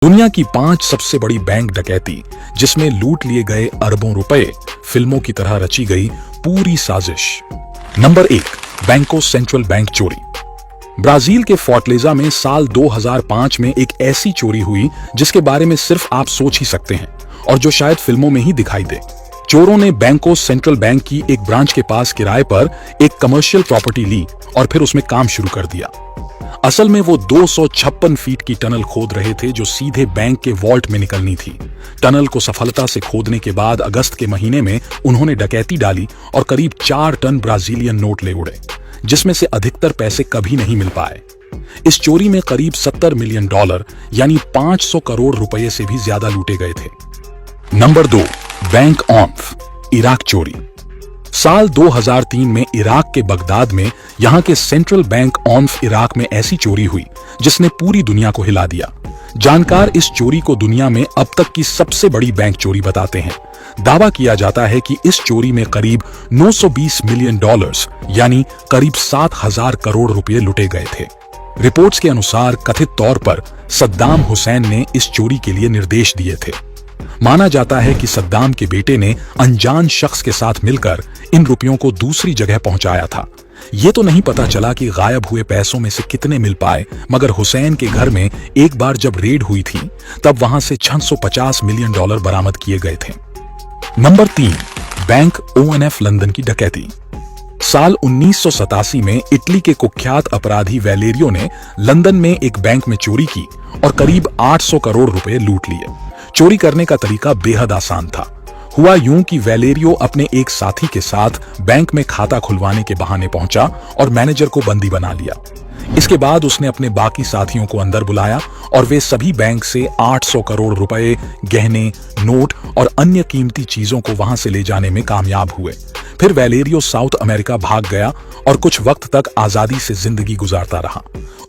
दुनिया की 5 सबसे बड़ी बैंक डकैती, जिसमें लूट लिए गए अरबों रुपए, फिल्मों की तरह रची गई पूरी साजिश। नंबर 1, बैंको सेंट्रल बैंक चोरी। ब्राजील के फोर्टलेजा में साल 2005 में एक ऐसी चोरी हुई जिसके बारे में सिर्फ आप सोच ही सकते हैं और जो शायद फिल्मों में ही दिखाई दे। चोरों ने बैंको सेंट्रल बैंक की एक ब्रांच के पास किराए पर एक कमर्शियल प्रॉपर्टी ली और फिर उसमें काम शुरू कर दिया। असल में वो 256 फीट की टनल खोद रहे थे जो सीधे बैंक के वॉल्ट में निकलनी थी। टनल को सफलता से खोदने के बाद अगस्त के महीने में उन्होंने डकैती डाली और करीब 4 टन ब्राजीलियन नोट ले उड़े, जिसमें से अधिकतर पैसे कभी नहीं मिल पाए। इस चोरी में करीब $70 मिलियन यानी 500 करोड़ रुपए से भी ज्यादा लूटे गए थे। नंबर 2, बैंक ऑन्फ, इराक चोरी। साल 2003 में इराक के बगदाद में यहां के सेंट्रल बैंक ऑन्फ इराक में ऐसी चोरी हुई जिसने पूरी दुनिया को हिला दिया। जानकार इस चोरी को दुनिया में अब तक की सबसे बड़ी बैंक चोरी बताते हैं। दावा किया जाता है कि इस चोरी में करीब $920 मिलियन यानी करीब 7,000 करोड़ रुपए लुटे गए थे। रिपोर्ट्स के अनुसार कथित तौर पर सद्दाम हुसैन ने इस चोरी के लिए निर्देश दिए थे। माना जाता है कि सद्दाम के बेटे ने अनजान शख्स के साथ मिलकर इन रुपयों को दूसरी जगह पहुंचाया था। ये तो नहीं पता चला कि गायब हुए पैसों में से कितने मिल पाए, मगर हुसैन के घर में एक बार जब रेड हुई थी तब वहां से $650 मिलियन बरामद किए गए थे। नंबर 3, बैंक ONF लंदन की डकैती। साल 1987 में इटली के कुख्यात अपराधी वैलेरियो ने लंदन में एक बैंक में चोरी की और करीब 800 करोड़ रुपए लूट लिए। चोरी करने का तरीका बेहद आसान था। हुआ यूं कि वैलेरियो अपने एक साथी के साथ बैंक में खाता खुलवाने के बहाने पहुंचा और मैनेजर को बंदी बना लिया। इसके बाद उसने अपने बाकी साथियों को अंदर बुलाया और वे सभी बैंक से 800 करोड़ रुपए, गहने, नोट और अन्य कीमती चीजों को वहां से ले जाने में कामयाब हुए। फिर वैलेरियो साउथ अमेरिका भाग गया और कुछ वक्त तक आजादी से जिंदगी गुजारता रहा।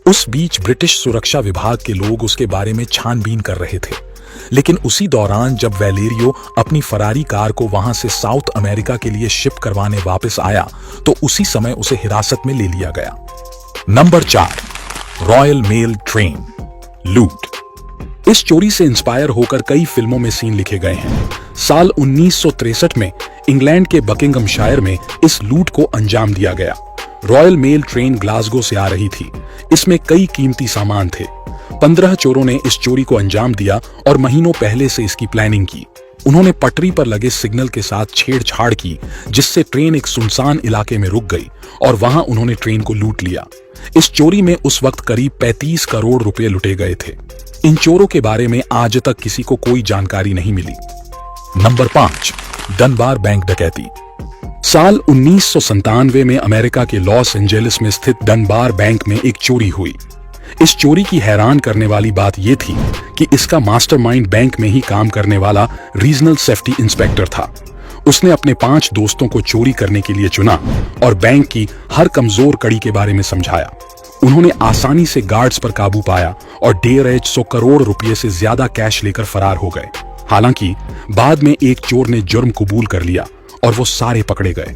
उस बीच ब्रिटिश सुरक्षा विभाग के लोग उसके बारे में छानबीन कर रहे थे, लेकिन उसी दौरान जब वैलेरियो अपनी फरारी कार को वहां से साउथ अमेरिका के लिए शिप करवाने वापस आया तो उसी समय उसे हिरासत में ले लिया गया। नंबर 4, रॉयल मेल ट्रेन लूट। इस चोरी से इंस्पायर होकर कई फिल्मों में सीन लिखे गए हैं। साल 1963 में इंग्लैंड के बकिंघमशायर में इस लूट को अंजाम दिया गया। रॉयल मेल ट्रेन ग्लासगो से आ रही थी। इसमें कई कीमती सामान थे। 15 चोरों ने इस चोरी को अंजाम दिया और महीनों पहले से इसकी प्लानिंग की। उन्होंने पटरी पर लगे सिग्नल के साथ छेड़छाड़ की, जिससे ट्रेन एक सुनसान इलाके में रुक गई और वहां उन्होंने ट्रेन को लूट लिया। इस चोरी में उस वक्त करीब 35 करोड़ रुपए लुटे गए थे। इन चोरों के बारे में आज तक किसी को कोई जानकारी नहीं मिली। नंबर 5, डनबार बैंक डकैती। साल 1997 में अमेरिका के लॉस एंजेलिस में स्थित डनबार बैंक में एक चोरी हुई। इस चोरी की हैरान करने वाली बात यह थी कि इसका मास्टरमाइंड बैंक में ही काम करने वाला रीजनल सेफ्टी इंस्पेक्टर था। उसने अपने 5 दोस्तों को चोरी करने के लिए चुना और बैंक की हर कमजोर कड़ी के बारे में समझाया। उन्होंने आसानी से गार्ड्स पर काबू पाया और 150 करोड़ रुपए से ज्यादा कैश लेकर फरार हो गए। हालांकि बाद में एक चोर ने जुर्म कबूल कर लिया और वो सारे पकड़े गए।